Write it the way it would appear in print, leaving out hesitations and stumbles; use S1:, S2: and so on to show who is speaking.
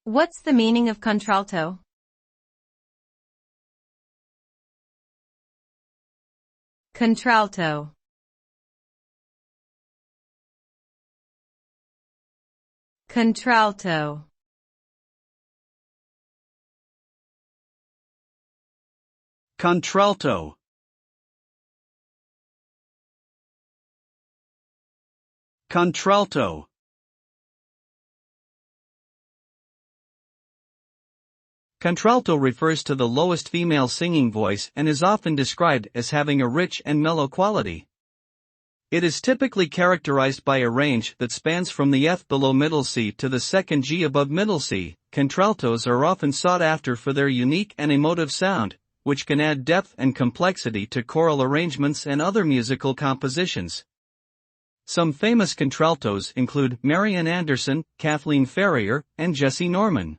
S1: What's the meaning of contralto? Contralto. Contralto.
S2: Contralto. Contralto. Contralto refers to the lowest female singing voice and is often described as having a rich and mellow quality. It is typically characterized by a range that spans from the F below middle C to the second G above middle C. Contraltos are often sought after for their unique and emotive sound, which can add depth and complexity to choral arrangements and other musical compositions. Some famous contraltos include Marian Anderson, Kathleen Ferrier, and Jessie Norman.